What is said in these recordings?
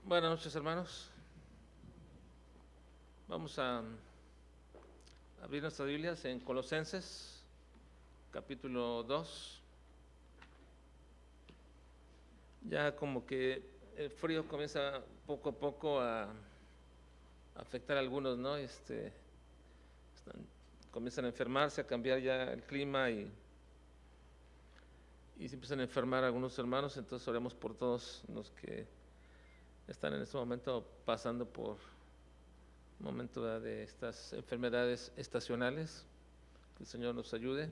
Buenas noches, hermanos. Vamos a abrir nuestras Biblias en Colosenses, capítulo 2. Ya como que el frío comienza poco a poco a afectar a algunos, ¿no? Comienzan a enfermarse, a cambiar ya el clima y se empiezan a enfermar algunos hermanos. Entonces oremos por todos los que están en este momento pasando por un momento de estas enfermedades estacionales. Que el Señor nos ayude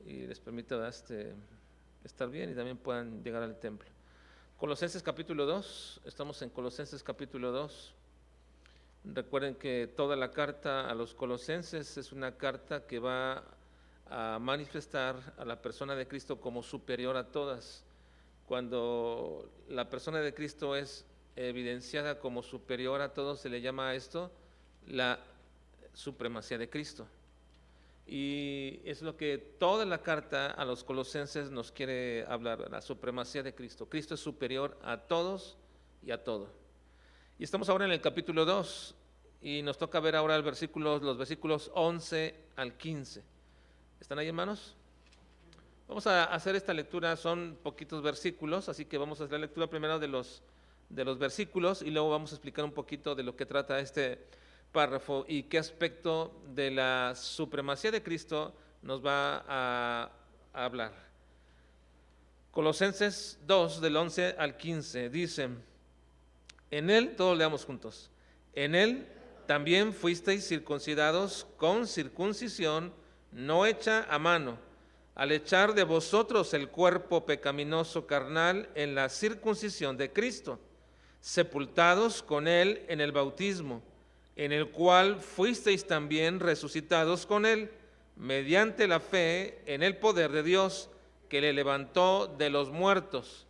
y les permita estar bien y también puedan llegar al templo. Colosenses capítulo 2, estamos en Colosenses capítulo 2. Recuerden que toda la carta a los colosenses es una carta que va a manifestar a la persona de Cristo como superior a todas. Cuando la persona de Cristo es evidenciada como superior a todos, se le llama a esto la supremacía de Cristo. Y es lo que toda la carta a los colosenses nos quiere hablar, la supremacía de Cristo. Cristo es superior a todos y a todo. Y estamos ahora en el capítulo 2 y nos toca ver ahora los versículos 11 al 15. ¿Están ahí, hermanos? Vamos a hacer esta lectura, son poquitos versículos, así que vamos a hacer la lectura primero de los versículos y luego vamos a explicar un poquito de lo que trata este párrafo y qué aspecto de la supremacía de Cristo nos va a hablar. Colosenses 2, del 11 al 15, dice: en él, todos leamos juntos, en él también fuisteis circuncidados con circuncisión no hecha a mano, al echar de vosotros el cuerpo pecaminoso carnal en la circuncisión de Cristo, sepultados con él en el bautismo, en el cual fuisteis también resucitados con él, mediante la fe en el poder de Dios, que le levantó de los muertos.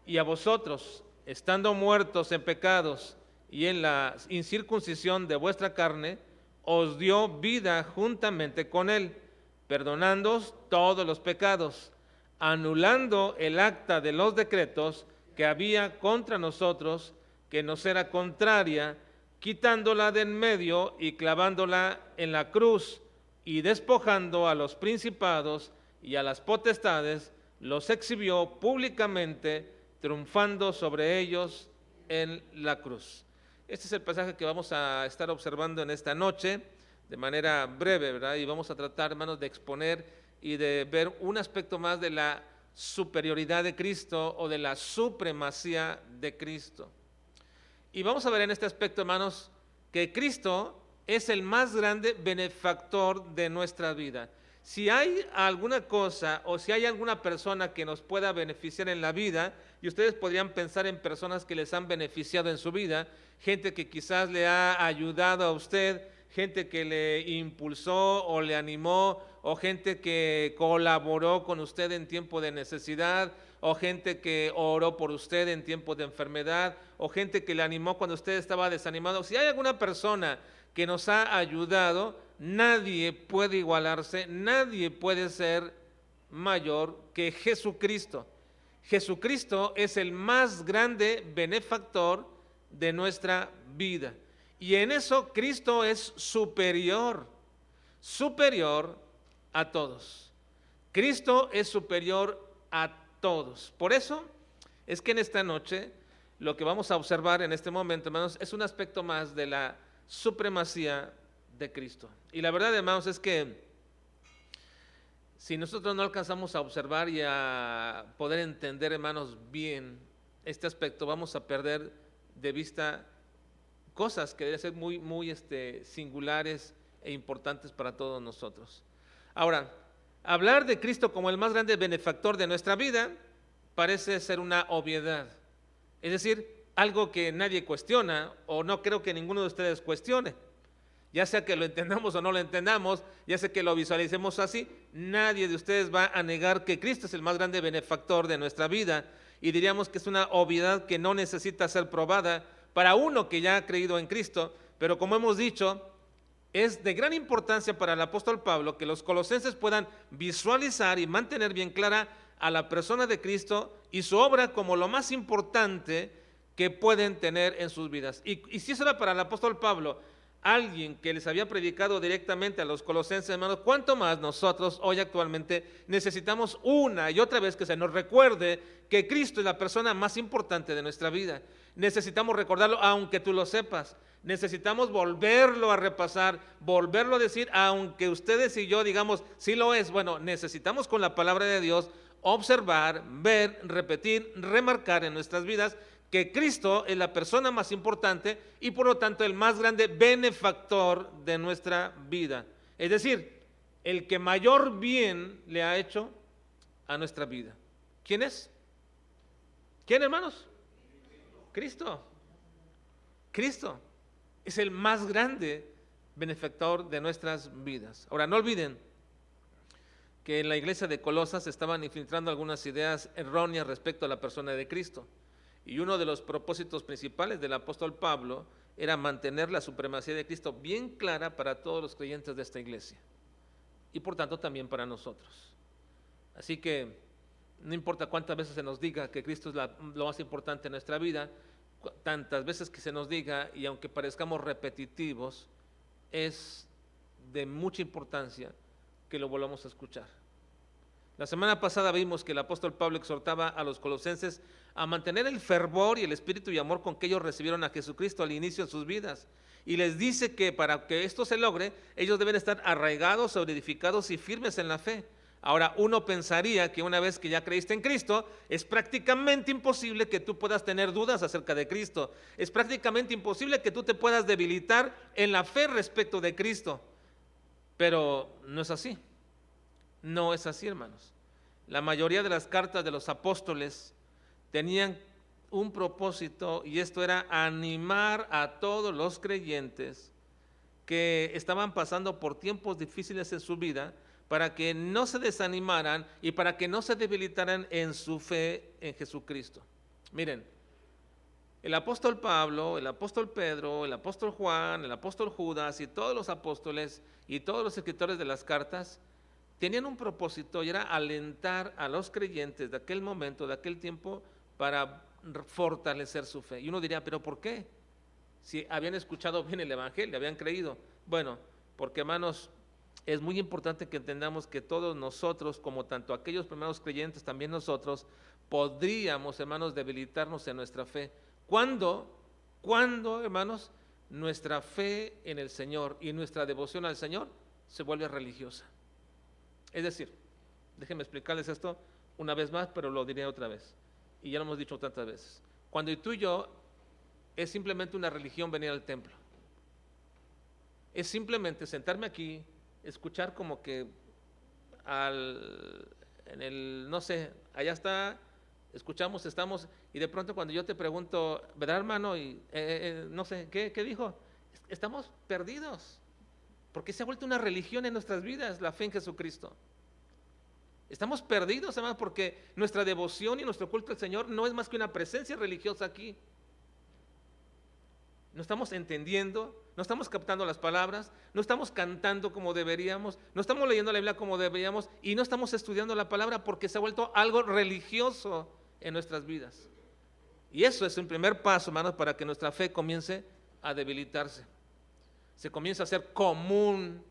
Y a vosotros, estando muertos en pecados y en la incircuncisión de vuestra carne, os dio vida juntamente con él, perdonándoos todos los pecados, anulando el acta de los decretos que había contra nosotros, que nos era contraria, quitándola de en medio y clavándola en la cruz, y despojando a los principados y a las potestades, los exhibió públicamente, triunfando sobre ellos en la cruz. Este es el pasaje que vamos a estar observando en esta noche, de manera breve, ¿verdad? Y vamos a tratar, hermanos, de exponer y de ver un aspecto más de la superioridad de Cristo o de la supremacía de Cristo. Y vamos a ver en este aspecto, hermanos, que Cristo es el más grande benefactor de nuestra vida. Si hay alguna cosa o si hay alguna persona que nos pueda beneficiar en la vida, y ustedes podrían pensar en personas que les han beneficiado en su vida, gente que quizás le ha ayudado a usted, gente que le impulsó o le animó, o gente que colaboró con usted en tiempo de necesidad, o gente que oró por usted en tiempo de enfermedad, o gente que le animó cuando usted estaba desanimado. Si hay alguna persona que nos ha ayudado, nadie puede igualarse, nadie puede ser mayor que Jesucristo. Jesucristo es el más grande benefactor de nuestra vida. Y en eso Cristo es superior a todos. Cristo es superior a todos. Por eso es que en esta noche lo que vamos a observar en este momento, hermanos, es un aspecto más de la supremacía de Cristo. Y la verdad, hermanos, es que si nosotros no alcanzamos a observar y a poder entender, hermanos, bien este aspecto, vamos a perder de vista cosas que deben ser muy singulares e importantes para todos nosotros. Ahora, hablar de Cristo como el más grande benefactor de nuestra vida parece ser una obviedad, es decir, algo que nadie cuestiona, o no creo que ninguno de ustedes cuestione. Ya sea que lo entendamos o no lo entendamos, ya sea que lo visualicemos así, nadie de ustedes va a negar que Cristo es el más grande benefactor de nuestra vida, y diríamos que es una obviedad que no necesita ser probada para uno que ya ha creído en Cristo. Pero como hemos dicho, es de gran importancia para el apóstol Pablo que los colosenses puedan visualizar y mantener bien clara a la persona de Cristo y su obra como lo más importante que pueden tener en sus vidas. Y si eso era para el apóstol Pablo, alguien que les había predicado directamente a los colosenses, hermanos, ¿cuánto más nosotros hoy actualmente necesitamos una y otra vez que se nos recuerde que Cristo es la persona más importante de nuestra vida? Necesitamos recordarlo aunque tú lo sepas. Necesitamos volverlo a repasar, volverlo a decir, aunque ustedes y yo digamos, sí lo es. Bueno, necesitamos con la palabra de Dios observar, ver, repetir, remarcar en nuestras vidas que Cristo es la persona más importante y por lo tanto el más grande benefactor de nuestra vida. Es decir, el que mayor bien le ha hecho a nuestra vida. ¿Quién es? ¿Quién, hermanos? Cristo. Cristo es el más grande benefactor de nuestras vidas. Ahora, no olviden que en la iglesia de Colosas estaban infiltrando algunas ideas erróneas respecto a la persona de Cristo. Y uno de los propósitos principales del apóstol Pablo era mantener la supremacía de Cristo bien clara para todos los creyentes de esta iglesia y por tanto también para nosotros. Así que no importa cuántas veces se nos diga que Cristo es lo más importante en nuestra vida, tantas veces que se nos diga, y aunque parezcamos repetitivos, es de mucha importancia que lo volvamos a escuchar. La semana pasada vimos que el apóstol Pablo exhortaba a los colosenses a mantener el fervor y el espíritu y amor con que ellos recibieron a Jesucristo al inicio de sus vidas. Y les dice que para que esto se logre, ellos deben estar arraigados, edificados y firmes en la fe. Ahora, uno pensaría que una vez que ya creíste en Cristo, es prácticamente imposible que tú puedas tener dudas acerca de Cristo. Es prácticamente imposible que tú te puedas debilitar en la fe respecto de Cristo. Pero no es así. No es así, hermanos. La mayoría de las cartas de los apóstoles tenían un propósito, y esto era animar a todos los creyentes que estaban pasando por tiempos difíciles en su vida para que no se desanimaran y para que no se debilitaran en su fe en Jesucristo. Miren, el apóstol Pablo, el apóstol Pedro, el apóstol Juan, el apóstol Judas y todos los apóstoles y todos los escritores de las cartas tenían un propósito, y era alentar a los creyentes de aquel momento, de aquel tiempo, para fortalecer su fe. Y uno diría, ¿pero por qué? Si habían escuchado bien el evangelio, habían creído. Bueno, porque, hermanos, es muy importante que entendamos que todos nosotros, como tanto aquellos primeros creyentes, también nosotros, podríamos, hermanos, debilitarnos en nuestra fe. ¿Cuándo, hermanos, nuestra fe en el Señor y nuestra devoción al Señor se vuelve religiosa? Es decir, déjenme explicarles esto una vez más, pero lo diré otra vez. Y ya lo hemos dicho tantas veces. Cuando tú y yo es simplemente una religión venir al templo. Es simplemente sentarme aquí, escuchar como que no sé, allá está, escuchamos, estamos, y de pronto cuando yo te pregunto, ¿verdad, hermano? Y no sé, ¿qué dijo? Estamos perdidos. Porque se ha vuelto una religión en nuestras vidas, la fe en Jesucristo. Estamos perdidos, hermanos, porque nuestra devoción y nuestro culto al Señor no es más que una presencia religiosa aquí. No estamos entendiendo, no estamos captando las palabras, no estamos cantando como deberíamos, no estamos leyendo la Biblia como deberíamos y no estamos estudiando la palabra porque se ha vuelto algo religioso en nuestras vidas. Y eso es un primer paso, hermanos, para que nuestra fe comience a debilitarse. Se comienza a ser común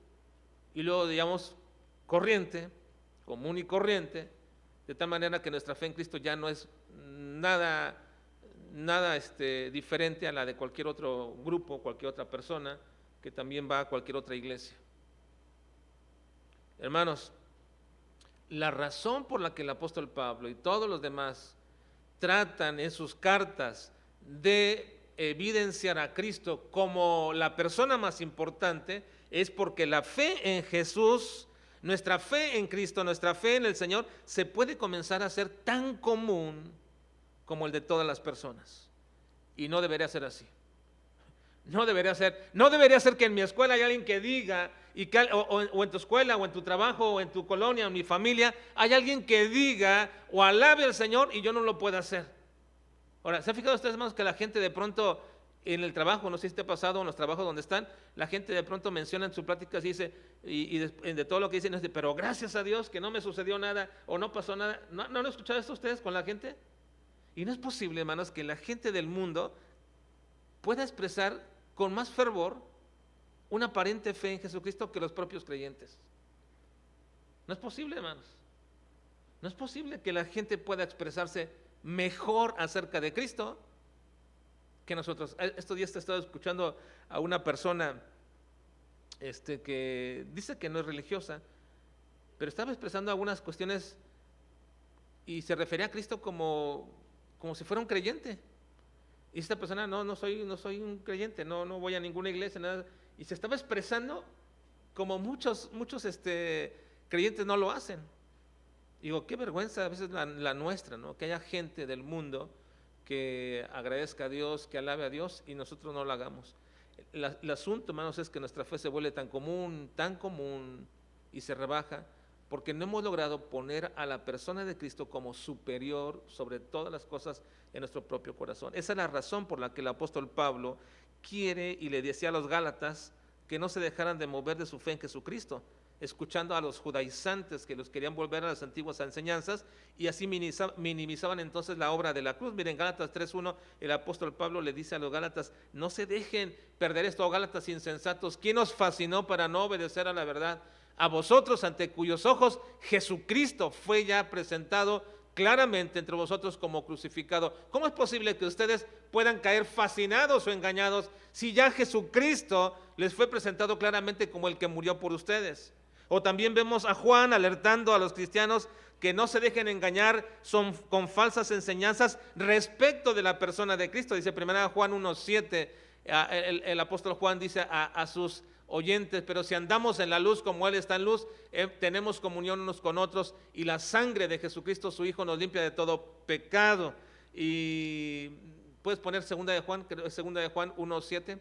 y luego, digamos, común y corriente, de tal manera que nuestra fe en Cristo ya no es nada diferente a la de cualquier otro grupo, cualquier otra persona que también va a cualquier otra iglesia. Hermanos, la razón por la que el apóstol Pablo y todos los demás tratan en sus cartas de evidenciar a Cristo como la persona más importante es porque la fe en Jesús, nuestra fe en Cristo, nuestra fe en el Señor, se puede comenzar a hacer tan común como el de todas las personas. Y no debería ser así. No debería ser que en mi escuela hay alguien que diga, o en tu escuela, o en tu trabajo, o en tu colonia, o en mi familia, hay alguien que diga o alabe al Señor y yo no lo pueda hacer. Ahora, ¿se han fijado ustedes, hermanos, que la gente de pronto en el trabajo, no sé si te ha pasado en los trabajos donde están, la gente de pronto menciona en sus pláticas y dice, y de todo lo que dicen, dice, pero gracias a Dios que no me sucedió nada o no pasó nada? ¿No han escuchado esto ustedes con la gente? Y no es posible, hermanos, que la gente del mundo pueda expresar con más fervor una aparente fe en Jesucristo que los propios creyentes. No es posible, hermanos. No es posible que la gente pueda expresarse mejor acerca de Cristo que nosotros. Estos días he estado escuchando a una persona que dice que no es religiosa, pero estaba expresando algunas cuestiones y se refería a Cristo como si fuera un creyente. Y esta persona, no soy un creyente, no voy a ninguna iglesia, nada. Y se estaba expresando como muchos creyentes no lo hacen. Digo, qué vergüenza a veces la nuestra, ¿no? Que haya gente del mundo que agradezca a Dios, que alabe a Dios y nosotros no lo hagamos. El asunto, hermanos, es que nuestra fe se vuelve tan común y se rebaja porque no hemos logrado poner a la persona de Cristo como superior sobre todas las cosas en nuestro propio corazón. Esa es la razón por la que el apóstol Pablo quiere y le decía a los Gálatas que no se dejaran de mover de su fe en Jesucristo, escuchando a los judaizantes que los querían volver a las antiguas enseñanzas y así minimizaban entonces la obra de la cruz. Miren, Gálatas 3:1, el apóstol Pablo le dice a los Gálatas, no se dejen perder esto, Gálatas insensatos, ¿quién os fascinó para no obedecer a la verdad? A vosotros, ante cuyos ojos Jesucristo fue ya presentado claramente entre vosotros como crucificado. ¿Cómo es posible que ustedes puedan caer fascinados o engañados si ya Jesucristo les fue presentado claramente como el que murió por ustedes? O también vemos a Juan alertando a los cristianos que no se dejen engañar con falsas enseñanzas respecto de la persona de Cristo. Dice 1 Juan 1:7, el apóstol Juan dice a sus oyentes, pero si andamos en la luz como Él está en luz, tenemos comunión unos con otros y la sangre de Jesucristo su Hijo nos limpia de todo pecado. Y puedes poner 2 de Juan 1:7.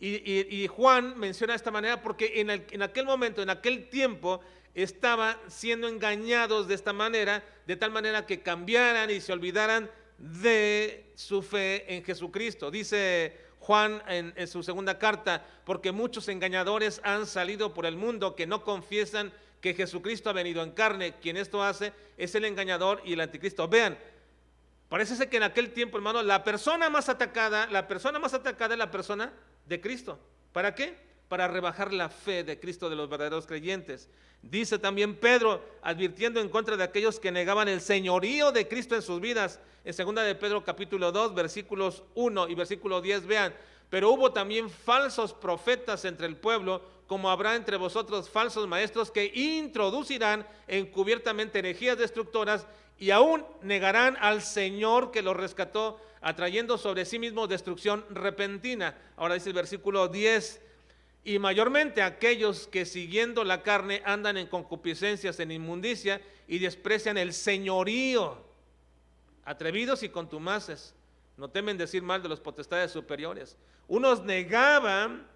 Y Juan menciona de esta manera porque en aquel momento, en aquel tiempo, estaban siendo engañados de esta manera, de tal manera que cambiaran y se olvidaran de su fe en Jesucristo. Dice Juan en su segunda carta, porque muchos engañadores han salido por el mundo que no confiesan que Jesucristo ha venido en carne. Quien esto hace es el engañador y el anticristo. Vean, parece ser que en aquel tiempo, hermano, la persona más atacada es la persona de Cristo. ¿Para qué? Para rebajar la fe de Cristo de los verdaderos creyentes. Dice también Pedro, advirtiendo en contra de aquellos que negaban el señorío de Cristo en sus vidas, en 2 de Pedro capítulo 2, versículos 1 y versículo 10, vean, pero hubo también falsos profetas entre el pueblo, como habrá entre vosotros falsos maestros que introducirán encubiertamente herejías destructoras y aún negarán al Señor que los rescató, atrayendo sobre sí mismos destrucción repentina. Ahora dice el versículo 10, y mayormente aquellos que siguiendo la carne andan en concupiscencias, en inmundicia y desprecian el señorío, atrevidos y contumaces, no temen decir mal de los potestades superiores. Unos negaban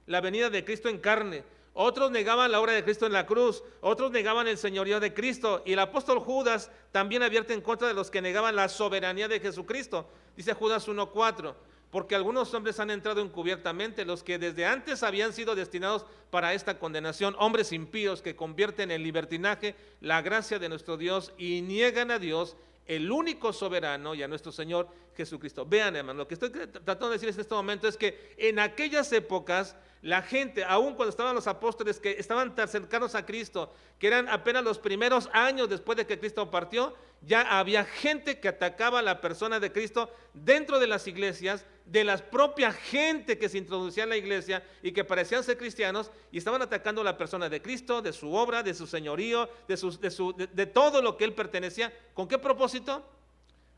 la venida de Cristo en carne, otros negaban la obra de Cristo en la cruz, otros negaban el señorío de Cristo, y el apóstol Judas también advierte en contra de los que negaban la soberanía de Jesucristo. Dice Judas 1:4, porque algunos hombres han entrado encubiertamente, los que desde antes habían sido destinados para esta condenación, hombres impíos que convierten en libertinaje la gracia de nuestro Dios y niegan a Dios, el único soberano, y a nuestro Señor Jesucristo. Vean, hermano, lo que estoy tratando de decirles en este momento es que en aquellas épocas la gente, aun cuando estaban los apóstoles que estaban tan cercanos a Cristo, que eran apenas los primeros años después de que Cristo partió, ya había gente que atacaba a la persona de Cristo dentro de las iglesias, de la propia gente que se introducía en la iglesia y que parecían ser cristianos y estaban atacando a la persona de Cristo, de su obra, de su señorío, de todo lo que él pertenecía. ¿Con qué propósito?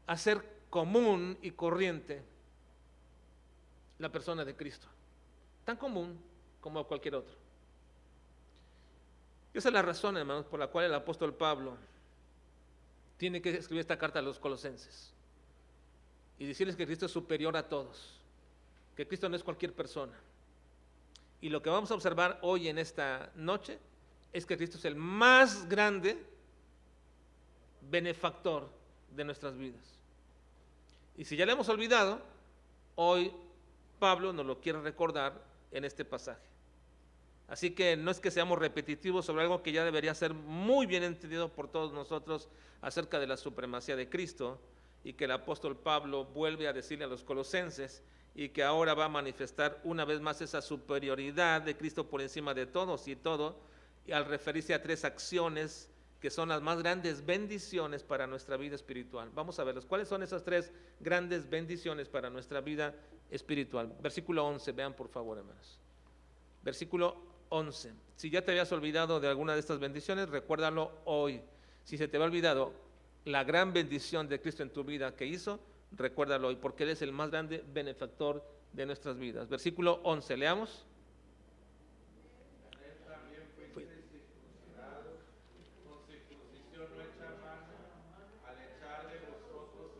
Hacer común y corriente la persona de Cristo, tan común como cualquier otro. Esa es la razón, hermanos, por la cual el apóstol Pablo tiene que escribir esta carta a los colosenses y decirles que Cristo es superior a todos, que Cristo no es cualquier persona. Y lo que vamos a observar hoy en esta noche es que Cristo es el más grande benefactor de nuestras vidas. Y si ya le hemos olvidado, hoy Pablo nos lo quiere recordar en este pasaje. Así que no es que seamos repetitivos sobre algo que ya debería ser muy bien entendido por todos nosotros acerca de la supremacía de Cristo y que el apóstol Pablo vuelve a decirle a los colosenses, y que ahora va a manifestar una vez más esa superioridad de Cristo por encima de todos y todo, y al referirse a 3 acciones que son las más grandes bendiciones para nuestra vida espiritual. Vamos a verlos. ¿Cuáles son esas 3 grandes bendiciones para nuestra vida espiritual? Versículo 11, vean por favor, hermanos. Versículo 11. Si ya te habías olvidado de alguna de estas bendiciones, recuérdalo hoy. Si se te había olvidado la gran bendición de Cristo en tu vida que hizo, recuérdalo hoy, porque Él es el más grande benefactor de nuestras vidas. Versículo 11, leamos.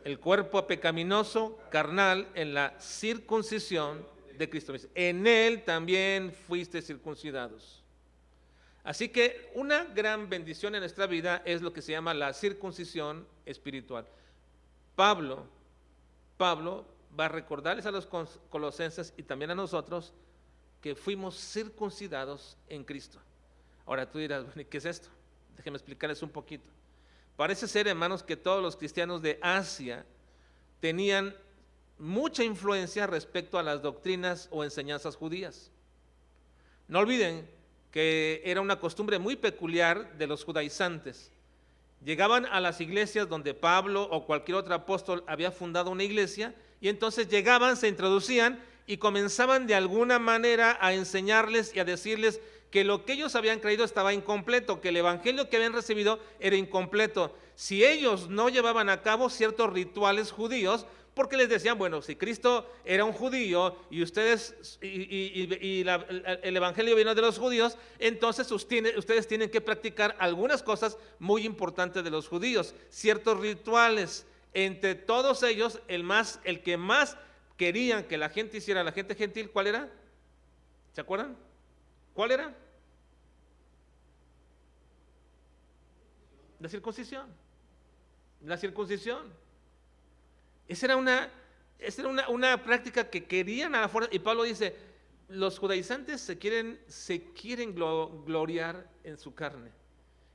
El cuerpo pecaminoso, carnal, en la circuncisión de Cristo mismo. En Él también fuiste circuncidados. Así que una gran bendición en nuestra vida es lo que se llama la circuncisión espiritual. Pablo va a recordarles a los colosenses y también a nosotros que fuimos circuncidados en Cristo. Ahora tú dirás, bueno, ¿qué es esto? Déjenme explicarles un poquito. Parece ser, hermanos, que todos los cristianos de Asia tenían mucha influencia respecto a las doctrinas o enseñanzas judías. No olviden que era una costumbre muy peculiar de los judaizantes. Llegaban a las iglesias donde Pablo o cualquier otro apóstol había fundado una iglesia, y entonces llegaban, se introducían y comenzaban de alguna manera a enseñarles y a decirles que lo que ellos habían creído estaba incompleto, que el evangelio que habían recibido era incompleto. Si ellos no llevaban a cabo ciertos rituales judíos, porque les decían, bueno, si Cristo era un judío y ustedes el evangelio vino de los judíos, entonces ustedes tienen que practicar algunas cosas muy importantes de los judíos, ciertos rituales. Entre todos ellos, el que más querían que la gente hiciera, la gente gentil, ¿cuál era? ¿Se acuerdan? ¿Cuál era? La circuncisión. La circuncisión. Esa era una práctica que querían a la fuerza. Y Pablo dice, los judaizantes se quieren gloriar en su carne.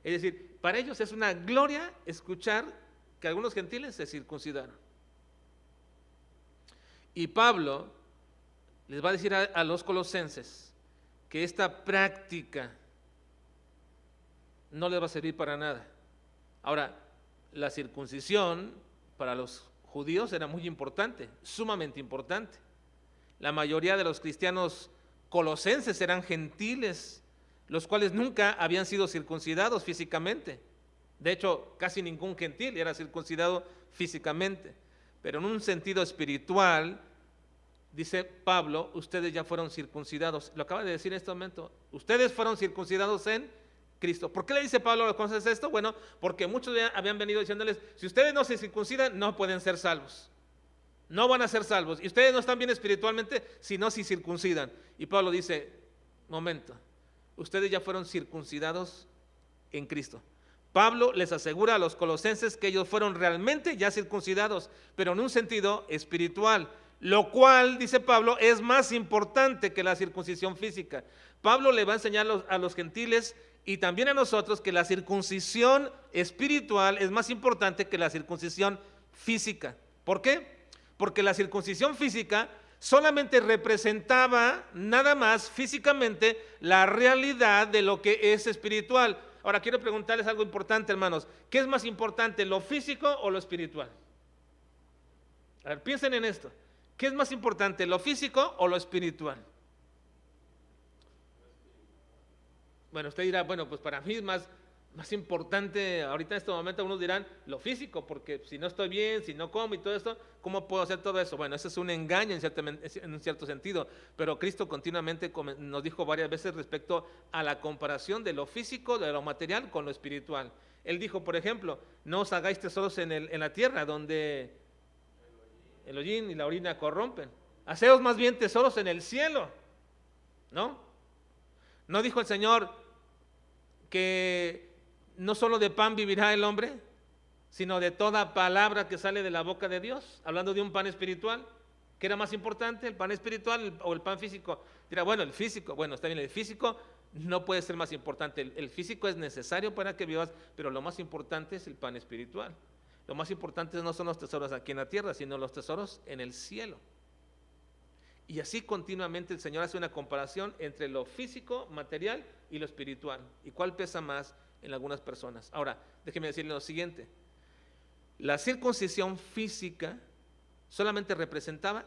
Es decir, para ellos es una gloria escuchar que algunos gentiles se circuncidaron. Y Pablo les va a decir a los colosenses que esta práctica no les va a servir para nada. Ahora, la circuncisión para los judíos era muy importante, sumamente importante. La mayoría de los cristianos colosenses eran gentiles, los cuales nunca habían sido circuncidados físicamente. De hecho, casi ningún gentil era circuncidado físicamente. Pero en un sentido espiritual, dice Pablo, ustedes ya fueron circuncidados. Lo acaba de decir en este momento. Ustedes fueron circuncidados en Cristo. ¿Por qué le dice Pablo a los colosenses esto? Bueno, porque muchos habían venido diciéndoles, si ustedes no se circuncidan, no pueden ser salvos. No van a ser salvos. Y ustedes no están bien espiritualmente si no se circuncidan. Y Pablo dice, momento, ustedes ya fueron circuncidados en Cristo. Pablo les asegura a los colosenses que ellos fueron realmente ya circuncidados, pero en un sentido espiritual. Lo cual, dice Pablo, es más importante que la circuncisión física. Pablo le va a enseñar a los gentiles y también a nosotros que la circuncisión espiritual es más importante que la circuncisión física. ¿Por qué? Porque la circuncisión física solamente representaba nada más físicamente la realidad de lo que es espiritual. Ahora quiero preguntarles algo importante, hermanos. ¿Qué es más importante, lo físico o lo espiritual? A ver, piensen en esto. ¿Qué es más importante, lo físico o lo espiritual? Bueno, usted dirá, bueno, pues para mí es más importante, ahorita en este momento algunos dirán lo físico, porque si no estoy bien, si no como y todo esto, ¿cómo puedo hacer todo eso? Bueno, ese es un engaño en un cierto sentido, pero Cristo continuamente nos dijo varias veces respecto a la comparación de lo físico, de lo material con lo espiritual. Él dijo, por ejemplo, no os hagáis tesoros en la tierra, donde el hollín y la orina corrompen. Haceos más bien tesoros en el cielo, ¿no? ¿No dijo el Señor que no solo de pan vivirá el hombre, sino de toda palabra que sale de la boca de Dios? Hablando de un pan espiritual. ¿Qué era más importante, el pan espiritual o el pan físico? Dirá, bueno, el físico. Bueno, está bien, el físico no puede ser más importante. El físico es necesario para que vivas, pero lo más importante es el pan espiritual. Lo más importante no son los tesoros aquí en la tierra, sino los tesoros en el cielo. Y así continuamente el Señor hace una comparación entre lo físico, material y lo espiritual. ¿Y cuál pesa más en algunas personas? Ahora, déjeme decirle lo siguiente. La circuncisión física solamente representaba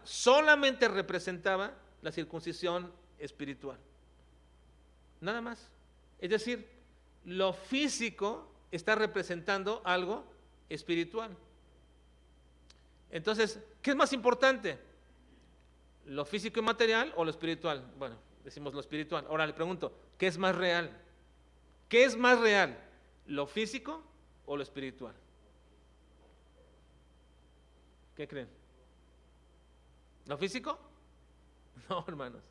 la circuncisión espiritual. Nada más. Es decir, lo físico está representando algo espiritual. Entonces, ¿qué es más importante? ¿Lo físico y material o lo espiritual? Bueno, decimos lo espiritual. Ahora le pregunto, ¿qué es más real? ¿Qué es más real? ¿Lo físico o lo espiritual? ¿Qué creen? ¿Lo físico? No, hermanos.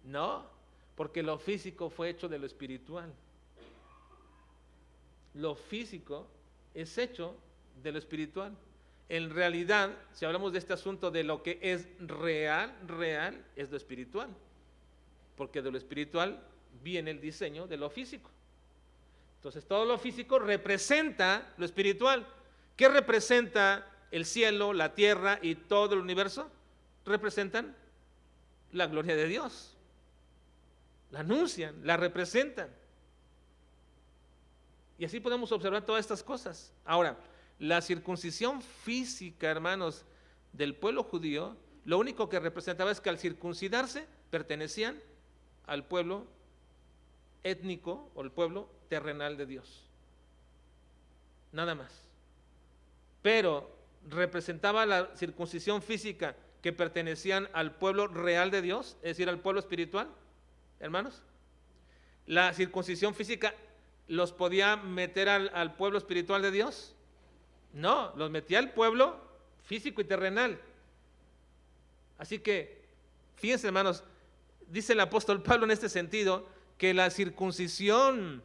No, porque lo físico fue hecho de lo espiritual. Lo físico es hecho de lo espiritual. En realidad, si hablamos de este asunto de lo que es real, es lo espiritual. Porque de lo espiritual viene el diseño de lo físico. Entonces, todo lo físico representa lo espiritual. ¿Qué representa el cielo, la tierra y todo el universo? Representan la gloria de Dios. La anuncian, la representan. Y así podemos observar todas estas cosas. Ahora, la circuncisión física, hermanos, del pueblo judío, lo único que representaba es que al circuncidarse pertenecían al pueblo étnico o el pueblo terrenal de Dios. Nada más. Pero representaba la circuncisión física que pertenecían al pueblo real de Dios, es decir, al pueblo espiritual, hermanos. La circuncisión física los podía meter al pueblo espiritual de Dios. No, los metía al pueblo físico y terrenal. Así que, fíjense, hermanos, dice el apóstol Pablo en este sentido que la circuncisión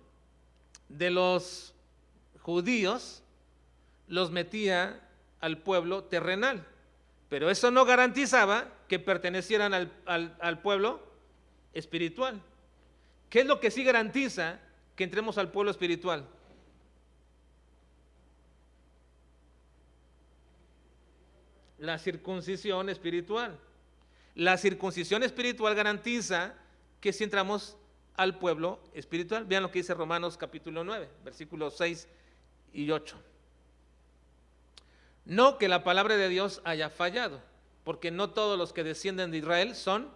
de los judíos los metía al pueblo terrenal, pero eso no garantizaba que pertenecieran al pueblo espiritual. ¿Qué es lo que sí garantiza que entremos al pueblo espiritual? La circuncisión espiritual. La circuncisión espiritual garantiza que si entramos al pueblo espiritual. Vean lo que dice Romanos capítulo 9, versículos 6 y 8. No que la palabra de Dios haya fallado, porque no todos los que descienden de Israel son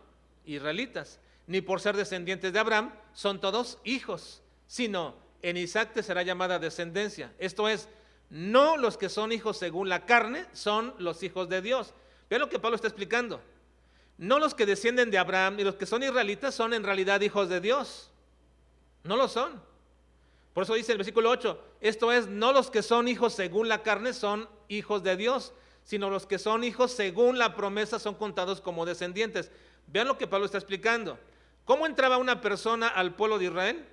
israelitas, ni por ser descendientes de Abraham son todos hijos, sino en Isaac te será llamada descendencia. Esto es, no los que son hijos según la carne son los hijos de Dios. Vean lo que Pablo está explicando. No los que descienden de Abraham ni los que son israelitas son en realidad hijos de Dios. No lo son. Por eso dice el versículo 8, esto es, no los que son hijos según la carne son hijos de Dios, sino los que son hijos según la promesa son contados como descendientes. Vean lo que Pablo está explicando. ¿Cómo entraba una persona al pueblo de Israel?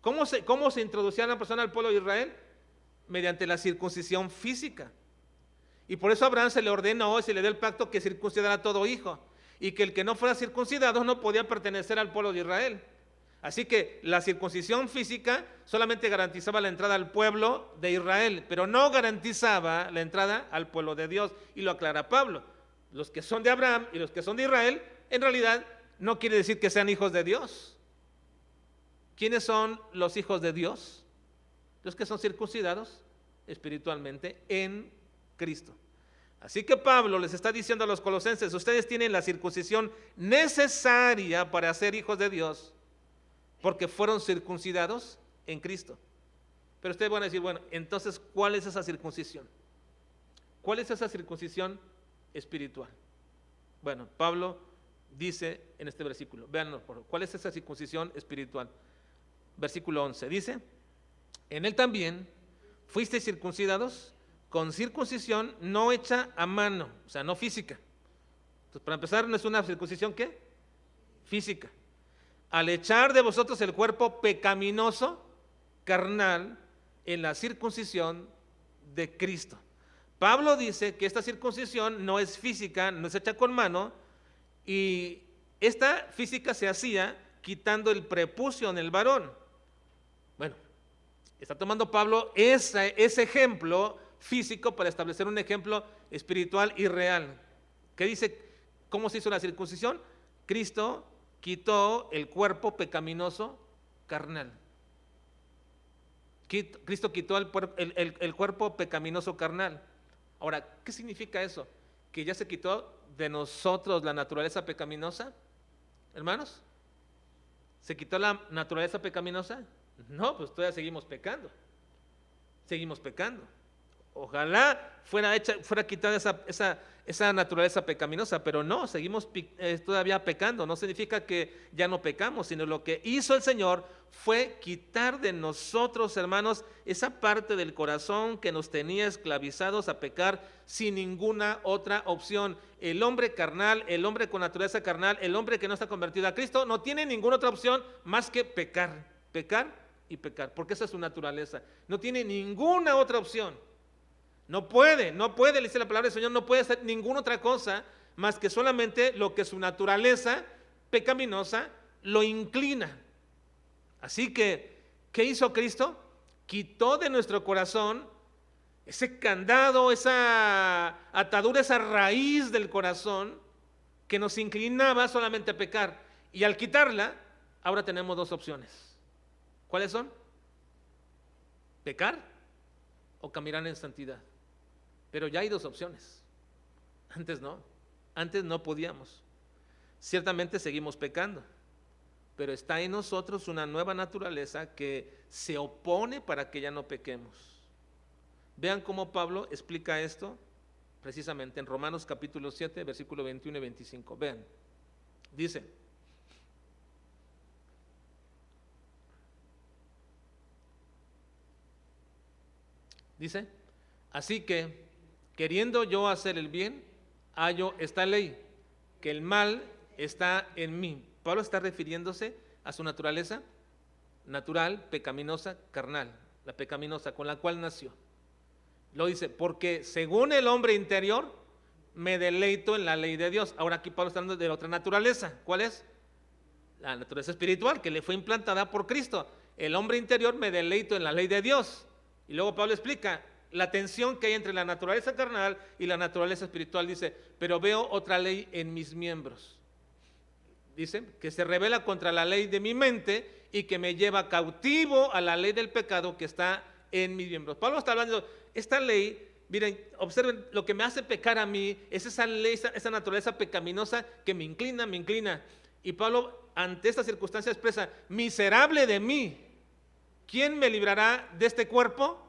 ¿Cómo se introducía una persona al pueblo de Israel? Mediante la circuncisión física. Y por eso a Abraham se le ordenó y se le dio el pacto que circuncidara a todo hijo, y que el que no fuera circuncidado no podía pertenecer al pueblo de Israel. Así que la circuncisión física solamente garantizaba la entrada al pueblo de Israel, pero no garantizaba la entrada al pueblo de Dios. Y lo aclara Pablo. Los que son de Abraham y los que son de Israel, en realidad no quiere decir que sean hijos de Dios. ¿Quiénes son los hijos de Dios? Los que son circuncidados espiritualmente en Cristo. Así que Pablo les está diciendo a los colosenses, ustedes tienen la circuncisión necesaria para ser hijos de Dios, porque fueron circuncidados en Cristo. Pero ustedes van a decir, bueno, entonces, ¿cuál es esa circuncisión? ¿Cuál es esa circuncisión espiritual? Bueno, Pablo dice en este versículo, véanlo, ¿cuál es esa circuncisión espiritual? Versículo 11, dice, en él también fuisteis circuncidados con circuncisión no hecha a mano, o sea, no física. Entonces, para empezar, ¿no es una circuncisión qué? Física. Al echar de vosotros el cuerpo pecaminoso, carnal, en la circuncisión de Cristo. Pablo dice que esta circuncisión no es física, no es hecha con mano, y esta física se hacía quitando el prepucio en el varón. Bueno, está tomando Pablo ese ejemplo físico para establecer un ejemplo espiritual y real. ¿Qué dice? ¿Cómo se hizo la circuncisión? Cristo quitó el cuerpo pecaminoso carnal. Cristo quitó el cuerpo pecaminoso carnal. Ahora, ¿qué significa eso? ¿Que ya se quitó de nosotros la naturaleza pecaminosa? Hermanos, ¿se quitó la naturaleza pecaminosa? No, pues todavía seguimos pecando. Seguimos pecando. Ojalá fuera quitada esa naturaleza pecaminosa, pero no, seguimos todavía pecando. No significa que ya no pecamos, sino lo que hizo el Señor fue quitar de nosotros, hermanos, esa parte del corazón que nos tenía esclavizados a pecar sin ninguna otra opción. El hombre carnal, el hombre con naturaleza carnal, el hombre que no está convertido a Cristo, no tiene ninguna otra opción más que pecar, pecar y pecar, porque esa es su naturaleza. No tiene ninguna otra opción. No puede, le dice la palabra del Señor, no puede hacer ninguna otra cosa más que solamente lo que su naturaleza pecaminosa lo inclina. Así que, ¿qué hizo Cristo? Quitó de nuestro corazón ese candado, esa atadura, esa raíz del corazón que nos inclinaba solamente a pecar. Y al quitarla, ahora tenemos dos opciones. ¿Cuáles son? Pecar o caminar en santidad. Pero ya hay dos opciones. Antes no podíamos. Ciertamente seguimos pecando, pero está en nosotros una nueva naturaleza que se opone para que ya no pequemos. Vean cómo Pablo explica esto precisamente en Romanos capítulo 7, versículo 21 y 25. Vean, dice, así que, queriendo yo hacer el bien, hallo esta ley, que el mal está en mí. Pablo está refiriéndose a su naturaleza natural, pecaminosa, carnal, la pecaminosa con la cual nació. Lo dice, porque según el hombre interior, me deleito en la ley de Dios. Ahora aquí Pablo está hablando de otra naturaleza. ¿Cuál es? La naturaleza espiritual, que le fue implantada por Cristo. El hombre interior me deleito en la ley de Dios. Y luego Pablo explica la tensión que hay entre la naturaleza carnal y la naturaleza espiritual. Dice, pero veo otra ley en mis miembros. Dice, que se revela contra la ley de mi mente y que me lleva cautivo a la ley del pecado que está en mis miembros. Pablo está hablando, esta ley, miren, observen, lo que me hace pecar a mí es esa ley, esa naturaleza pecaminosa que me inclina. Y Pablo, ante esta circunstancia, expresa, miserable de mí, ¿quién me librará de este cuerpo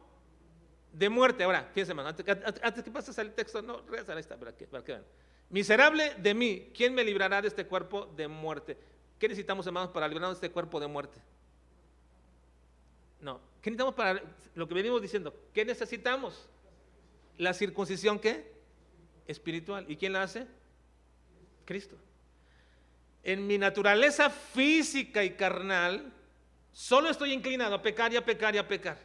de muerte? Ahora, fíjense, hermano, antes que pases al texto, no, regresa a esta para que vean. Miserable de mí, ¿quién me librará de este cuerpo de muerte? ¿Qué necesitamos, hermanos, para librarnos de este cuerpo de muerte? No, ¿qué necesitamos para lo que venimos diciendo? ¿Qué necesitamos? La circuncisión, ¿qué? Espiritual. ¿Y quién la hace? Cristo. En mi naturaleza física y carnal, solo estoy inclinado a pecar y a pecar y a pecar.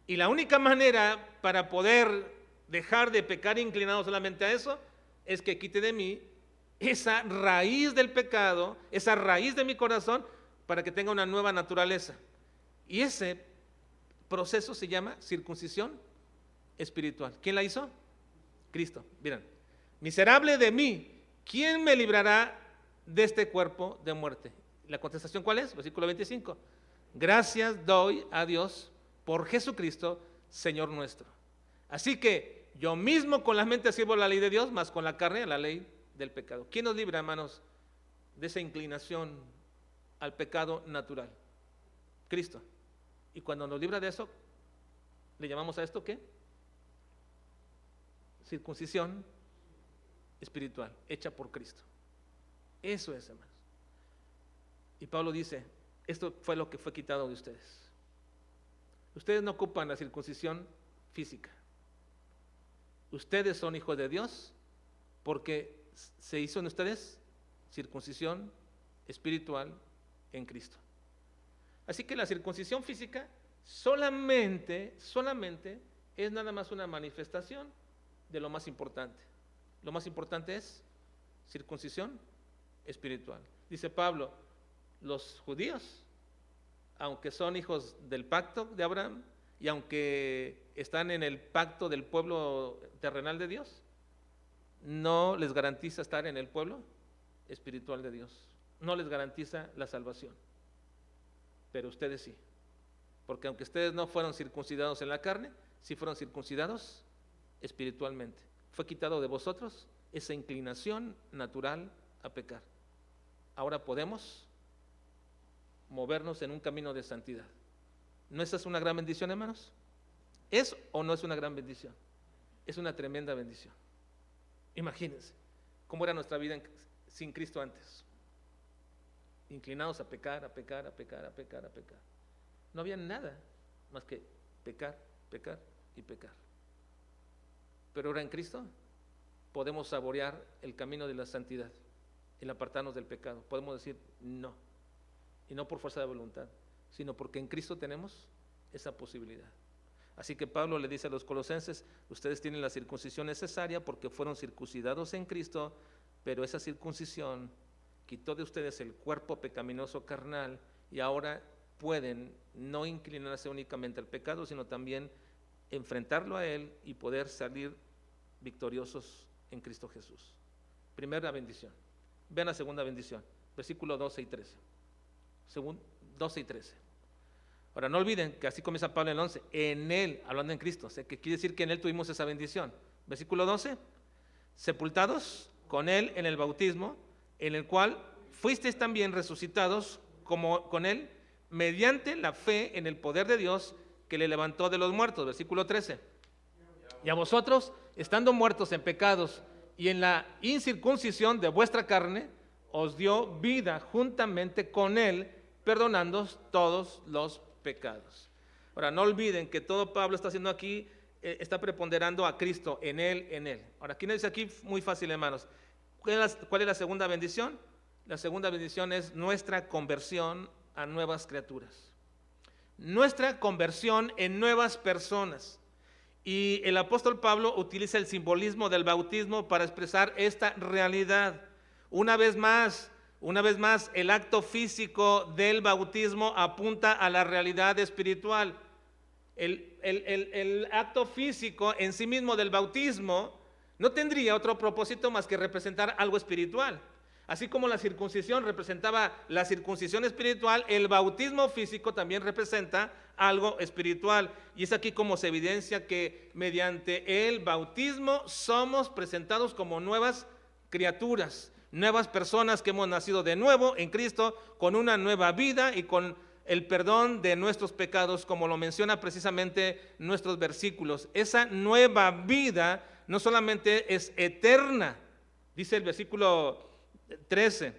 Y la única manera para poder dejar de pecar inclinado solamente a eso, es que quite de mí esa raíz del pecado, esa raíz de mi corazón, para que tenga una nueva naturaleza. Y ese proceso se llama circuncisión espiritual. ¿Quién la hizo? Cristo. Miren, miserable de mí, ¿quién me librará de este cuerpo de muerte? La contestación, ¿cuál es? Versículo 25. Gracias doy a Dios por Jesucristo, Señor nuestro. Así que yo mismo con la mente sirvo la ley de Dios, más con la carne a la ley del pecado. ¿Quién nos libra, hermanos, de esa inclinación al pecado natural? Cristo. Y cuando nos libra de eso, ¿le llamamos a esto qué? Circuncisión espiritual, hecha por Cristo. Eso es, hermanos. Y Pablo dice, esto fue lo que fue quitado de ustedes. Ustedes no ocupan la circuncisión física. Ustedes son hijos de Dios porque se hizo en ustedes circuncisión espiritual en Cristo. Así que la circuncisión física solamente es nada más una manifestación de lo más importante. Lo más importante es circuncisión espiritual. Dice Pablo, los judíos, aunque son hijos del pacto de Abraham, y aunque están en el pacto del pueblo terrenal de Dios, no les garantiza estar en el pueblo espiritual de Dios, no les garantiza la salvación, pero ustedes sí, porque aunque ustedes no fueron circuncidados en la carne, sí fueron circuncidados espiritualmente. Fue quitado de vosotros esa inclinación natural a pecar. Ahora podemos movernos en un camino de santidad. ¿No esa es una gran bendición, hermanos? ¿Es o no es una gran bendición? Es una tremenda bendición. Imagínense cómo era nuestra vida sin Cristo antes. Inclinados a pecar, a pecar, a pecar, a pecar, a pecar. No había nada más que pecar, pecar y pecar. Pero ahora en Cristo podemos saborear el camino de la santidad, el apartarnos del pecado. Podemos decir no, y no por fuerza de voluntad, sino porque en Cristo tenemos esa posibilidad. Así que Pablo le dice a los colosenses, ustedes tienen la circuncisión necesaria porque fueron circuncidados en Cristo, pero esa circuncisión quitó de ustedes el cuerpo pecaminoso carnal y ahora pueden no inclinarse únicamente al pecado, sino también enfrentarlo a él y poder salir victoriosos en Cristo Jesús. Primera bendición. Vean la segunda bendición, versículo 12 y 13. 12 y 13. Ahora no olviden que así comienza Pablo en el 11, en él, hablando en Cristo, o sea, que quiere decir que en él tuvimos esa bendición. Versículo 12, sepultados con él en el bautismo, en el cual fuisteis también resucitados como con él, mediante la fe en el poder de Dios que le levantó de los muertos. Versículo 13. Y a vosotros, estando muertos en pecados y en la incircuncisión de vuestra carne, os dio vida juntamente con él, perdonándoos todos los pecados. Ahora, no olviden que todo Pablo está haciendo aquí, está preponderando a Cristo, en él, en él. Ahora, aquí nos dice aquí, muy fácil, hermanos. ¿Cuál es la segunda bendición? La segunda bendición es nuestra conversión a nuevas criaturas. Nuestra conversión en nuevas personas. Y el apóstol Pablo utiliza el simbolismo del bautismo para expresar esta realidad. Una vez más, el acto físico del bautismo apunta a la realidad espiritual. El acto físico en sí mismo del bautismo no tendría otro propósito más que representar algo espiritual. Así como la circuncisión representaba la circuncisión espiritual, el bautismo físico también representa algo espiritual. Y es aquí como se evidencia que mediante el bautismo somos presentados como nuevas criaturas, nuevas personas que hemos nacido de nuevo en Cristo, con una nueva vida y con el perdón de nuestros pecados, como lo menciona precisamente nuestros versículos. Esa nueva vida no solamente es eterna, dice el versículo 13,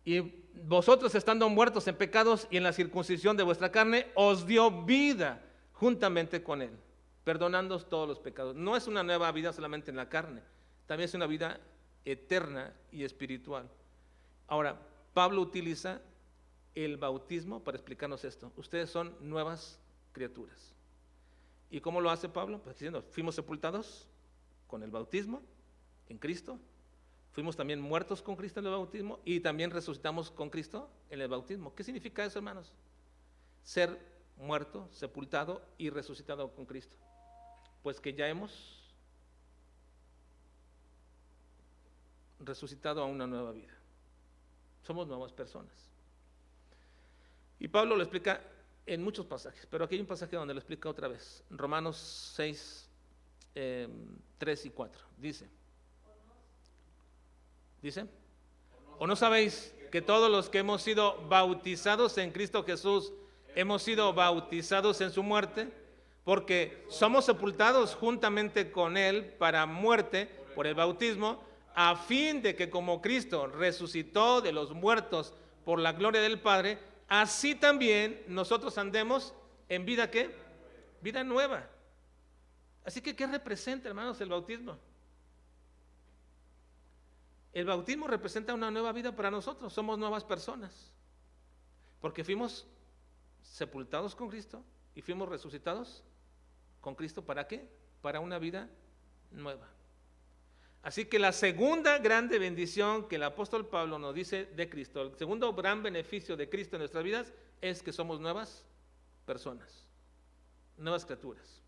y vosotros estando muertos en pecados y en la circuncisión de vuestra carne, os dio vida juntamente con él, perdonándoos todos los pecados. No es una nueva vida solamente en la carne, también es una vida eterna y espiritual. Ahora, Pablo utiliza el bautismo para explicarnos esto. Ustedes son nuevas criaturas. ¿Y cómo lo hace Pablo? Pues diciendo, fuimos sepultados con el bautismo en Cristo, fuimos también muertos con Cristo en el bautismo y también resucitamos con Cristo en el bautismo. ¿Qué significa eso, hermanos? Ser muerto, sepultado y resucitado con Cristo. Pues que ya hemos resucitado a una nueva vida. Somos nuevas personas. Y Pablo lo explica en muchos pasajes, pero aquí hay un pasaje donde lo explica otra vez. Romanos 6, 3 y 4. Dice, ¿o no sabéis que todos los que hemos sido bautizados en Cristo Jesús hemos sido bautizados en su muerte? Porque somos sepultados juntamente con él para muerte por el bautismo, a fin de que como Cristo resucitó de los muertos por la gloria del Padre, así también nosotros andemos en vida, ¿qué? Vida nueva. Así que, ¿qué representa, hermanos, el bautismo? El bautismo representa una nueva vida para nosotros, somos nuevas personas, porque fuimos sepultados con Cristo y fuimos resucitados con Cristo. ¿Para qué? Para una vida nueva. Así que la segunda grande bendición que el apóstol Pablo nos dice de Cristo, el segundo gran beneficio de Cristo en nuestras vidas es que somos nuevas personas, nuevas criaturas.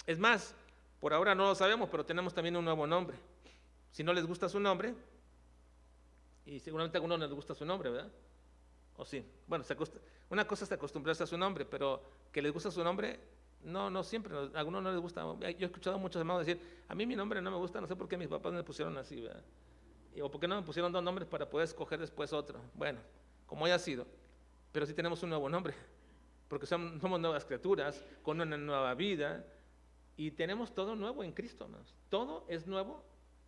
Es más, por ahora no lo sabemos, pero tenemos también un nuevo nombre. Si no les gusta su nombre, y seguramente a algunos no les gusta su nombre, ¿verdad? ¿O sí? Bueno, una cosa es acostumbrarse a su nombre, pero que les gusta su nombre, no siempre, a algunos no les gusta. Yo he escuchado a muchos hermanos decir, a mí mi nombre no me gusta, no sé por qué mis papás me pusieron así, ¿verdad? O por qué no me pusieron dos nombres para poder escoger después otro. Bueno, como haya sido, pero sí tenemos un nuevo nombre, porque somos nuevas criaturas, con una nueva vida, y tenemos todo nuevo en Cristo, hermanos. Todo es nuevo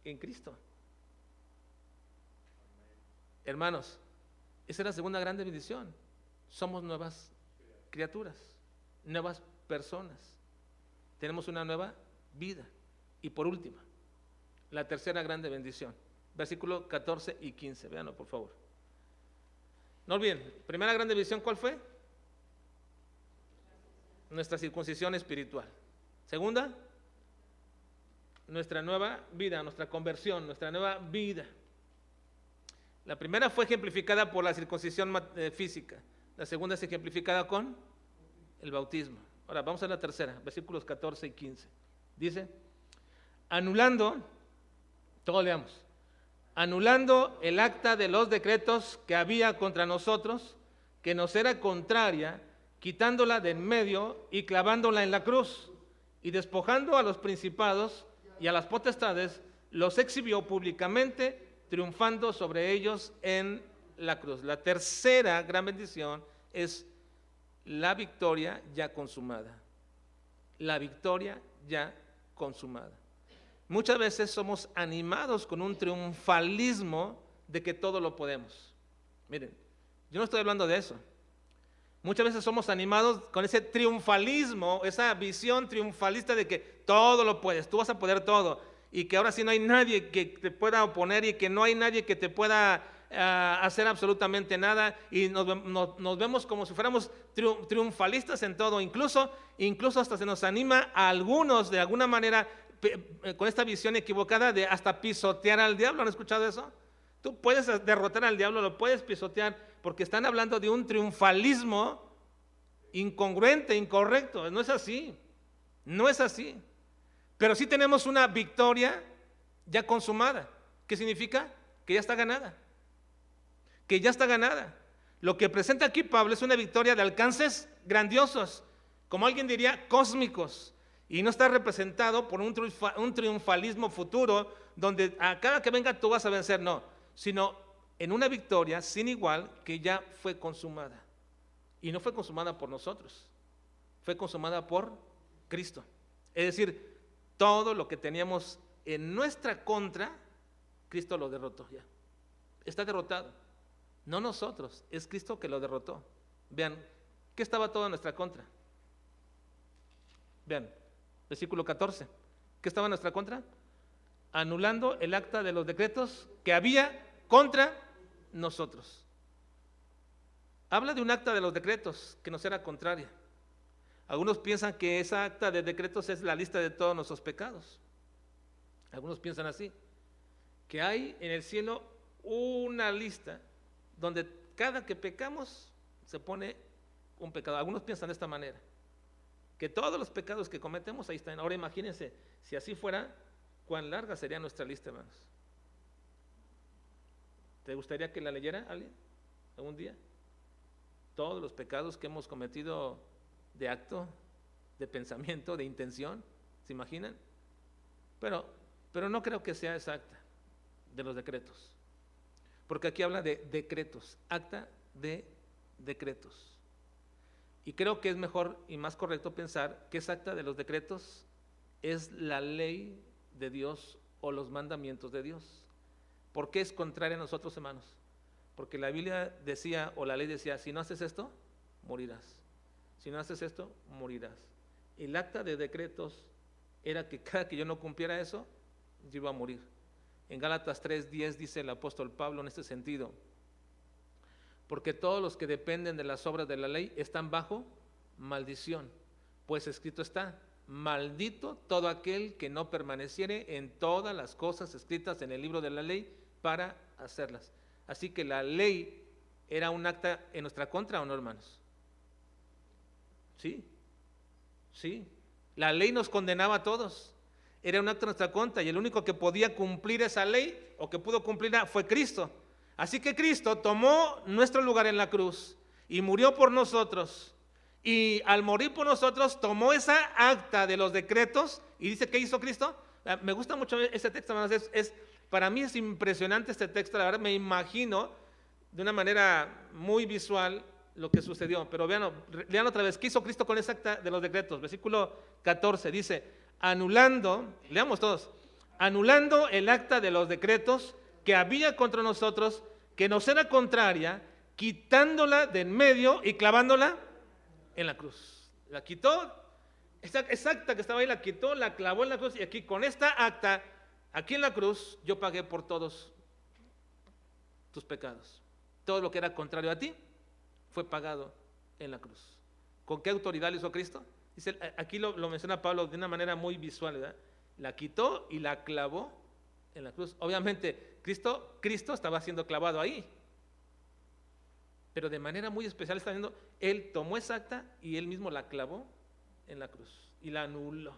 en Cristo. Hermanos, esa es la segunda gran bendición. Somos nuevas criaturas, nuevas personas. Tenemos una nueva vida. Y por último, la tercera grande bendición. Versículos 14 y 15. Véanlo, por favor. No olviden, primera grande bendición, ¿cuál fue? Nuestra circuncisión espiritual. Segunda, nuestra nueva vida, nuestra conversión, nuestra nueva vida. La primera fue ejemplificada por la circuncisión física. La segunda es ejemplificada con el bautismo. Ahora vamos a la tercera, versículos 14 y 15. Dice, todos leamos, anulando el acta de los decretos que había contra nosotros, que nos era contraria, quitándola de en medio y clavándola en la cruz, y despojando a los principados y a las potestades, los exhibió públicamente, triunfando sobre ellos en la cruz. La tercera gran bendición es la victoria ya consumada. La victoria ya consumada. Muchas veces somos animados con un triunfalismo de que todo lo podemos. Miren, yo no estoy hablando de eso. Muchas veces somos animados con ese triunfalismo, esa visión triunfalista de que todo lo puedes, tú vas a poder todo, y que ahora sí no hay nadie que te pueda oponer y que no hay nadie que te pueda hacer absolutamente nada, y nos vemos como si fuéramos triunfalistas en todo. Incluso hasta se nos anima a algunos de alguna manera con esta visión equivocada de hasta pisotear al diablo. ¿Han escuchado eso? Tú puedes derrotar al diablo, lo puedes pisotear, porque están hablando de un triunfalismo incongruente, incorrecto. No es así, no es así. Pero sí tenemos una victoria ya consumada. ¿Qué significa? Que ya está ganada. Que ya está ganada. Lo que presenta aquí Pablo es una victoria de alcances grandiosos, como alguien diría, cósmicos. Y no está representado por un triunfalismo futuro, donde a cada que venga tú vas a vencer, no, sino en una victoria sin igual que ya fue consumada. Y no fue consumada por nosotros, fue consumada por Cristo. Es decir, todo lo que teníamos en nuestra contra, Cristo lo derrotó ya. Está derrotado. No nosotros, es Cristo que lo derrotó. Vean, ¿qué estaba todo en nuestra contra? Vean, versículo 14. ¿Qué estaba en nuestra contra? Anulando el acta de los decretos que había contra nosotros. Habla de un acta de los decretos que nos era contraria. Algunos piensan que esa acta de decretos es la lista de todos nuestros pecados. Algunos piensan así, que hay en el cielo una lista donde cada que pecamos se pone un pecado. Algunos piensan de esta manera, que todos los pecados que cometemos ahí están. Ahora imagínense, si así fuera, cuán larga sería nuestra lista, hermanos. ¿Te gustaría que la leyera alguien algún día? Todos los pecados que hemos cometido de acto, de pensamiento, de intención, ¿se imaginan? Pero no creo que sea exacta de los decretos, porque aquí habla de decretos, acta de decretos. Y creo que es mejor y más correcto pensar que esa acta de los decretos es la ley de Dios o los mandamientos de Dios. ¿Por qué es contraria a nosotros, hermanos? Porque la Biblia decía, o la ley decía, si no haces esto, morirás. Si no haces esto, morirás. El acta de decretos era que cada que yo no cumpliera eso, yo iba a morir. En Gálatas 3:10 dice el apóstol Pablo en este sentido, porque todos los que dependen de las obras de la ley están bajo maldición, pues escrito está, maldito todo aquel que no permaneciere en todas las cosas escritas en el libro de la ley para hacerlas. Así que la ley era un acta en nuestra contra, ¿o no, hermanos? Sí, sí. La ley nos condenaba a todos. Era un acto de nuestra contra y el único que podía cumplir esa ley o que pudo cumplirla fue Cristo. Así que Cristo tomó nuestro lugar en la cruz y murió por nosotros. Y al morir por nosotros tomó esa acta de los decretos y dice, ¿qué hizo Cristo? Me gusta mucho este texto, hermanos. Para mí es impresionante este texto, la verdad me imagino de una manera muy visual lo que sucedió. Pero lean otra vez, ¿qué hizo Cristo con esa acta de los decretos? Versículo 14 dice, anulando, leamos todos, anulando el acta de los decretos que había contra nosotros, que nos era contraria, quitándola de en medio y clavándola en la cruz. La quitó, esa acta que estaba ahí la quitó, la clavó en la cruz, y aquí con esta acta, aquí en la cruz, yo pagué por todos tus pecados. Todo lo que era contrario a ti fue pagado en la cruz. ¿Con qué autoridad lo hizo Cristo? Dice, aquí lo menciona Pablo de una manera muy visual, ¿verdad? La quitó y la clavó en la cruz. Obviamente, Cristo estaba siendo clavado ahí, pero de manera muy especial está viendo, Él tomó esa acta y Él mismo la clavó en la cruz y la anuló.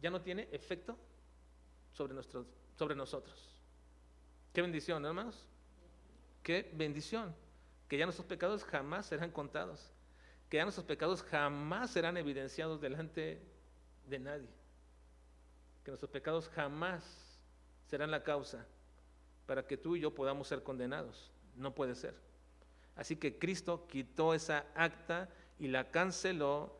Ya no tiene efecto sobre nosotros. Qué bendición, ¿no, hermanos? Qué bendición. Que ya nuestros pecados jamás serán contados. Que ya nuestros pecados jamás serán evidenciados delante de nadie. Que nuestros pecados jamás serán la causa para que tú y yo podamos ser condenados. No puede ser. Así que Cristo quitó esa acta y la canceló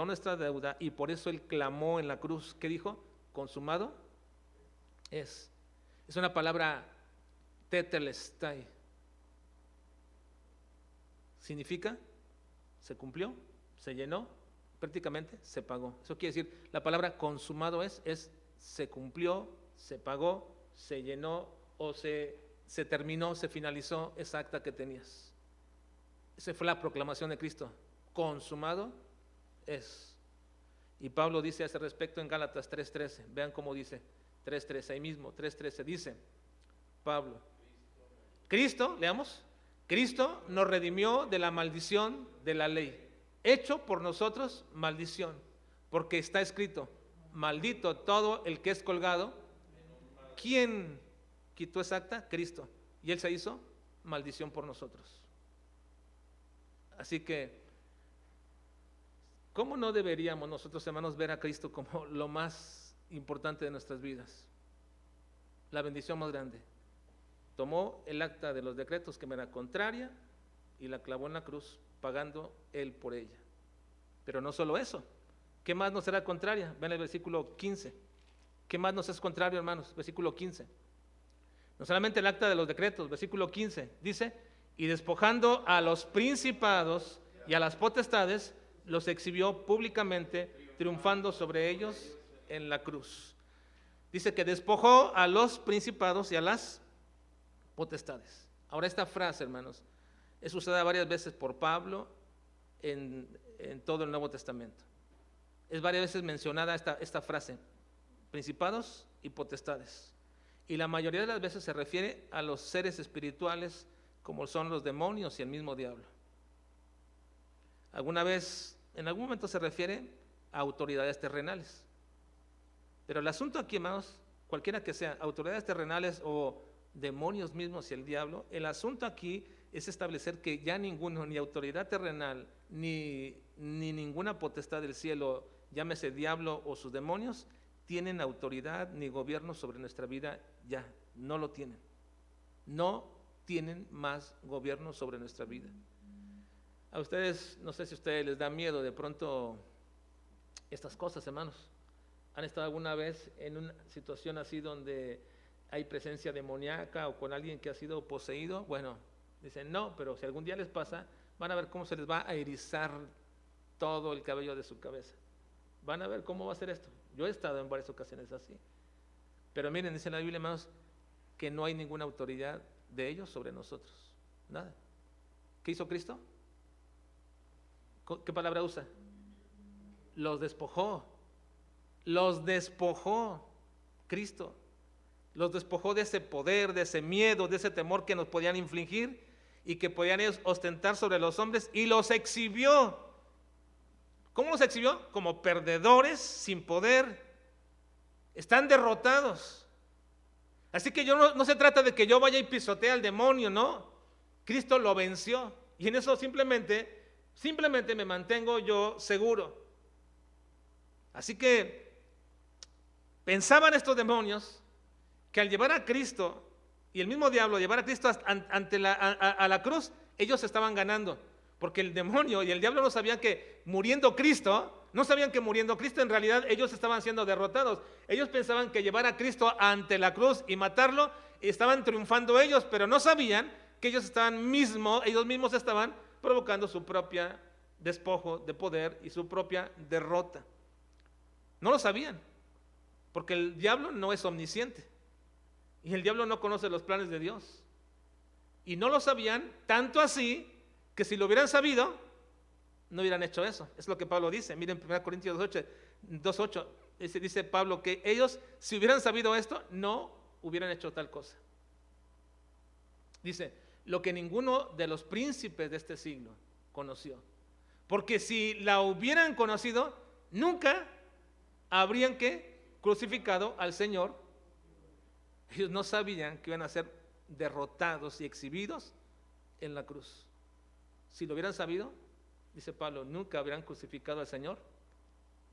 nuestra deuda, y por eso Él clamó en la cruz. ¿Qué dijo? Consumado es. Es una palabra tetelestai. Significa, se cumplió, se llenó, prácticamente se pagó. Eso quiere decir, la palabra consumado es se cumplió, se pagó, se llenó o se terminó, se finalizó esa acta que tenías. Esa fue la proclamación de Cristo. Consumado es. Y Pablo dice a ese respecto en Gálatas 3:13. Vean cómo dice 3:13, ahí mismo, 3:13 dice Pablo. Cristo, leamos. Cristo nos redimió de la maldición de la ley, hecho por nosotros maldición, porque está escrito, maldito todo el que es colgado. ¿Quién quitó esa acta? Cristo. Y Él se hizo maldición por nosotros. Así que, ¿cómo no deberíamos nosotros, hermanos, ver a Cristo como lo más importante de nuestras vidas? La bendición más grande. Tomó el acta de los decretos que me era contraria y la clavó en la cruz, pagando Él por ella. Pero no solo eso, ¿qué más nos será contraria? Ven el versículo 15. ¿Qué más nos es contrario, hermanos? Versículo 15. No solamente el acta de los decretos, versículo 15, dice, y despojando a los principados y a las potestades, los exhibió públicamente, triunfando sobre ellos en la cruz. Dice que despojó a los principados y a las potestades. Ahora esta frase, hermanos, es usada varias veces por Pablo en todo el Nuevo Testamento. Es varias veces mencionada esta frase, principados y potestades. Y la mayoría de las veces se refiere a los seres espirituales como son los demonios y el mismo diablo. Alguna vez, en algún momento se refiere a autoridades terrenales. Pero el asunto aquí, hermanos, cualquiera que sea, autoridades terrenales o demonios mismos y el diablo, el asunto aquí es establecer que ya ninguno, ni autoridad terrenal, ni ninguna potestad del cielo, llámese diablo o sus demonios, tienen autoridad ni gobierno sobre nuestra vida, ya, no lo tienen. No tienen más gobierno sobre nuestra vida. A ustedes, no sé si a ustedes les da miedo de pronto estas cosas, hermanos. ¿Han estado alguna vez en una situación así donde hay presencia demoníaca o con alguien que ha sido poseído? Bueno, dicen no, pero si algún día les pasa, van a ver cómo se les va a erizar todo el cabello de su cabeza. Van a ver cómo va a ser esto. Yo he estado en varias ocasiones así. Pero miren, dice la Biblia, hermanos, que no hay ninguna autoridad de ellos sobre nosotros. Nada. ¿Qué hizo Cristo? ¿Qué palabra usa? Los despojó. Los despojó Cristo. Los despojó de ese poder, de ese miedo, de ese temor que nos podían infligir y que podían ellos ostentar sobre los hombres, y los exhibió ¿Cómo los exhibió? Como perdedores, sin poder. Están derrotados. Así que no se trata de que yo vaya y pisotee al demonio, no. Cristo lo venció. Y en eso simplemente me mantengo yo seguro. Así que pensaban estos demonios que al llevar a Cristo, y el mismo diablo llevar a Cristo a la cruz, ellos estaban ganando. Porque el demonio y el diablo no sabían que muriendo Cristo en realidad ellos estaban siendo derrotados. Ellos pensaban que llevar a Cristo ante la cruz y matarlo, estaban triunfando ellos, pero no sabían que ellos mismos estaban provocando su propia despojo de poder y su propia derrota. No lo sabían, porque el diablo no es omnisciente y el diablo no conoce los planes de Dios. Y no lo sabían, tanto así que si lo hubieran sabido, no hubieran hecho eso. Es lo que Pablo dice. Miren 1 Corintios 2:8. Dice Pablo que ellos, si hubieran sabido esto, no hubieran hecho tal cosa. Dice, lo que ninguno de los príncipes de este siglo conoció. Porque si la hubieran conocido, nunca habrían crucificado al Señor. Ellos no sabían que iban a ser derrotados y exhibidos en la cruz. Si lo hubieran sabido, dice Pablo, nunca habrían crucificado al Señor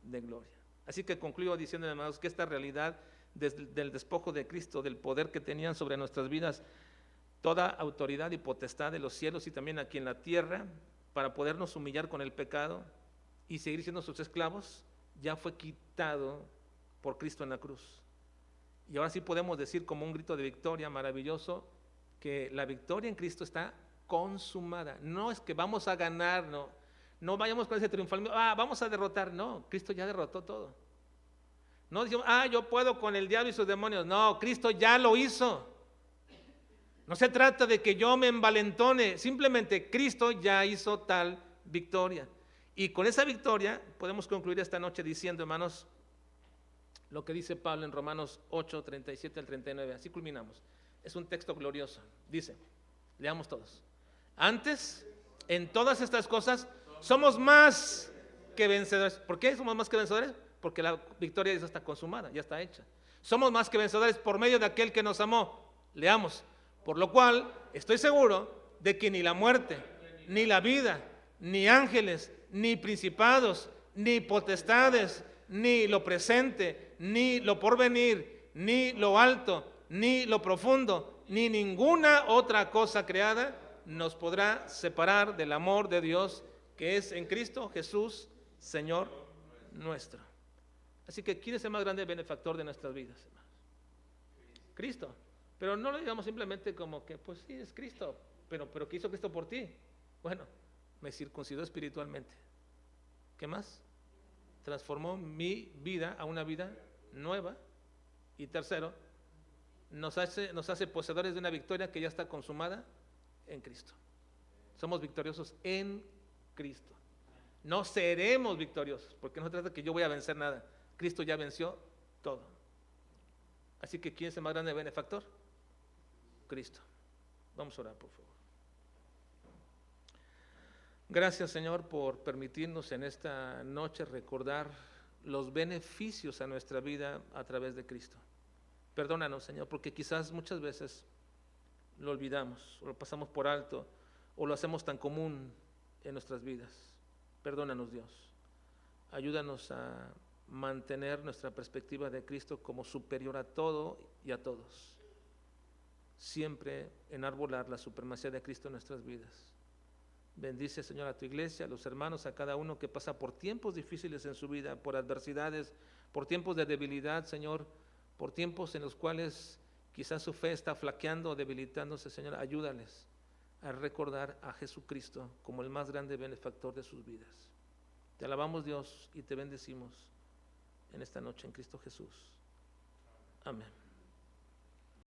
de gloria. Así que concluyo diciendo, hermanos, que esta realidad del despojo de Cristo, del poder que tenían sobre nuestras vidas, toda autoridad y potestad de los cielos y también aquí en la tierra, para podernos humillar con el pecado y seguir siendo sus esclavos, ya fue quitado por Cristo en la cruz. Y ahora sí podemos decir como un grito de victoria maravilloso, que la victoria en Cristo está consumada. No es que vamos a ganar, no vayamos con ese triunfalismo, vamos a derrotar. No, Cristo ya derrotó todo. No decimos, yo puedo con el diablo y sus demonios. No, Cristo ya lo hizo. No se trata de que yo me envalentone, simplemente Cristo ya hizo tal victoria. Y con esa victoria podemos concluir esta noche diciendo, hermanos, lo que dice Pablo en Romanos 8, 37 al 39. Así culminamos. Es un texto glorioso. Dice, leamos todos. Antes, en todas estas cosas, somos más que vencedores. ¿Por qué somos más que vencedores? Porque la victoria ya está consumada, ya está hecha. Somos más que vencedores por medio de aquel que nos amó. Leamos. Por lo cual, estoy seguro de que ni la muerte, ni la vida, ni ángeles, ni principados, ni potestades, ni lo presente, ni lo porvenir, ni lo alto, ni lo profundo, ni ninguna otra cosa creada nos podrá separar del amor de Dios que es en Cristo Jesús, Señor nuestro. Así que, ¿quién es el más grande benefactor de nuestras vidas, hermanos? Cristo. Pero no lo digamos simplemente como que, pues sí, es Cristo, pero ¿qué hizo Cristo por ti? Bueno, me circuncidó espiritualmente. ¿Qué más? Transformó mi vida a una vida nueva. Y tercero, nos hace poseedores de una victoria que ya está consumada en Cristo. Somos victoriosos en Cristo. No seremos victoriosos, porque no se trata de que yo voy a vencer nada. Cristo ya venció todo. Así que, ¿quién es el más grande benefactor? Cristo. Vamos a orar, por favor. Gracias, Señor, por permitirnos en esta noche recordar los beneficios a nuestra vida a través de Cristo. Perdónanos, Señor, porque quizás muchas veces lo olvidamos, o lo pasamos por alto, o lo hacemos tan común en nuestras vidas. Perdónanos, Dios. Ayúdanos a mantener nuestra perspectiva de Cristo como superior a todo y a todos. Siempre enarbolar la supremacía de Cristo en nuestras vidas. Bendice, Señor, a tu iglesia, a los hermanos, a cada uno que pasa por tiempos difíciles en su vida, por adversidades, por tiempos de debilidad, Señor, por tiempos en los cuales quizás su fe está flaqueando o debilitándose. Señor, ayúdales a recordar a Jesucristo como el más grande benefactor de sus vidas. Te alabamos, Dios, y te bendecimos en esta noche en Cristo Jesús. Amén.